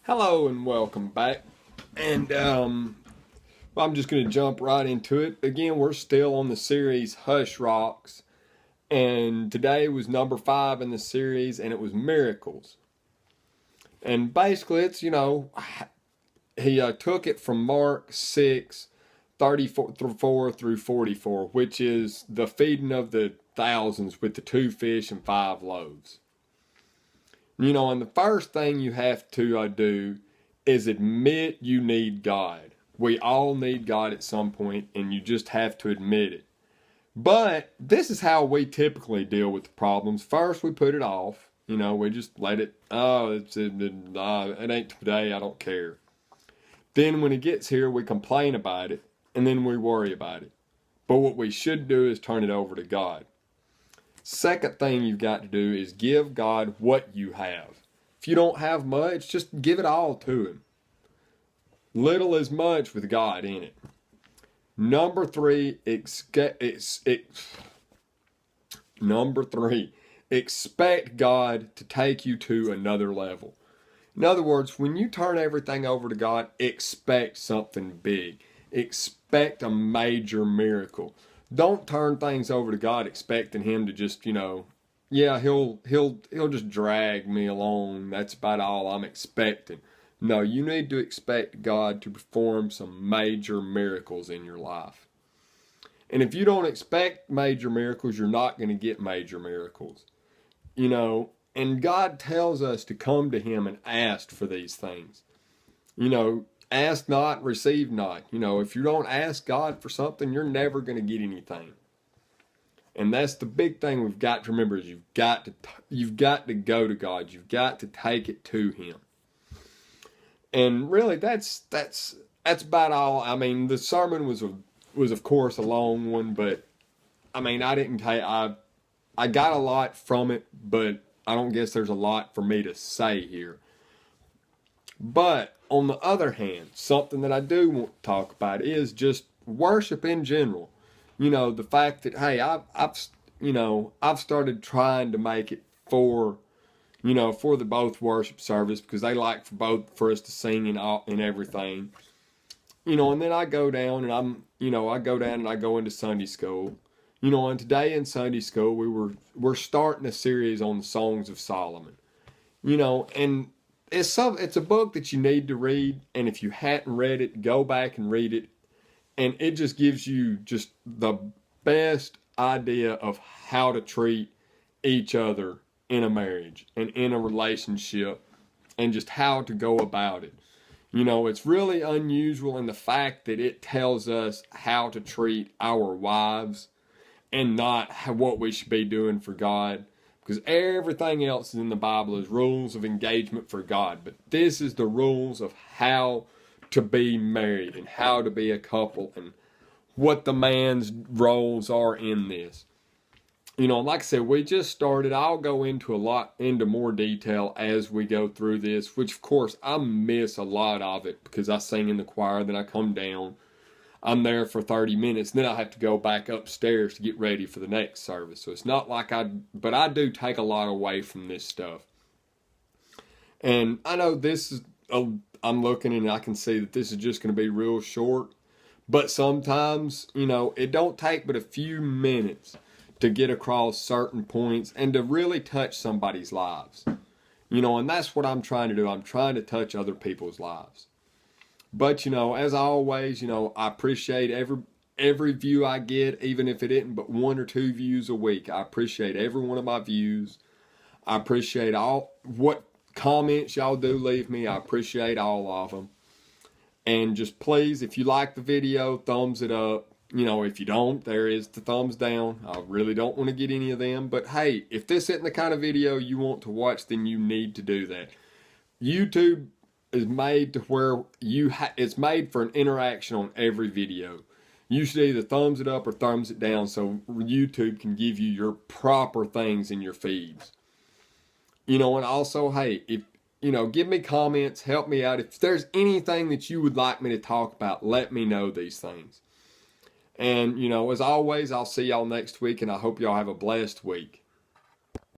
Hello and welcome back. And I'm just going to jump right into it. Again, we're still on the series Hush Rocks. And today was number 5 in the series, and it was miracles. And basically, it's, he took it from Mark 6:34 through 44, which is the feeding of the thousands with the 2 fish and 5 loaves. And the first thing you have to do is admit you need God. We all need God at some point, and you just have to admit it. But this is how we typically deal with the problems. First, we put it off. We just let it, it ain't today, I don't care. Then when it gets here, we complain about it, and then we worry about it. But what we should do is turn it over to God. Second thing you've got to do is give God what you have. If you don't have much, just give it all to Him. Little is much with God in it. Number three, expect God to take you to another level. In other words, when you turn everything over to God, expect something big. Expect a major miracle. Don't turn things over to God expecting Him to just, he'll just drag me along. That's about all I'm expecting. No, you need to expect God to perform some major miracles in your life. And if you don't expect major miracles, you're not going to get major miracles. And God tells us to come to Him and ask for these things. Ask not, receive not. If you don't ask God for something, you're never going to get anything. And that's the big thing we've got to remember is you've got to go to God. You've got to take it to Him. And really, that's about all. I mean, the sermon was of course a long one, but I mean, I got a lot from it, but I don't guess there's a lot for me to say here. But on the other hand, something that I do want to talk about is just worship in general. The fact that, hey, I've started trying to make it for the both worship service because they like for us to sing and everything. And then I go down and I go into Sunday school. And today in Sunday school we're starting a series on the Songs of Solomon. And it's a book that you need to read, and if you hadn't read it, go back and read it. And it just gives you just the best idea of how to treat each other in a marriage and in a relationship and just how to go about it. It's really unusual in the fact that it tells us how to treat our wives and not what we should be doing for God. Because everything else in the Bible is rules of engagement for God. But this is the rules of how to be married and how to be a couple and what the man's roles are in this. Like I said, we just started. I'll go into more detail as we go through this, which of course I miss a lot of it because I sing in the choir, then I come down. I'm there for 30 minutes, and then I have to go back upstairs to get ready for the next service. So it's not like but I do take a lot away from this stuff. And I know I'm looking and I can see that this is just going to be real short. But sometimes, it don't take but a few minutes to get across certain points and to really touch somebody's lives. And that's what I'm trying to do. I'm trying to touch other people's lives. But, as always, I appreciate every view I get, even if it isn't but 1 or 2 views a week. I appreciate every one of my views. I appreciate all what comments y'all do leave me. I appreciate all of them. And just please, if you like the video, thumbs it up. If you don't, there is the thumbs down. I really don't want to get any of them. But hey, if this isn't the kind of video you want to watch, then you need to do that. YouTube is made to where it's made for an interaction on every video. You should either thumbs it up or thumbs it down so YouTube can give you your proper things in your feeds. And also, hey, if give me comments, help me out. If there's anything that you would like me to talk about, let me know these things. And as always, I'll see y'all next week, and I hope y'all have a blessed week.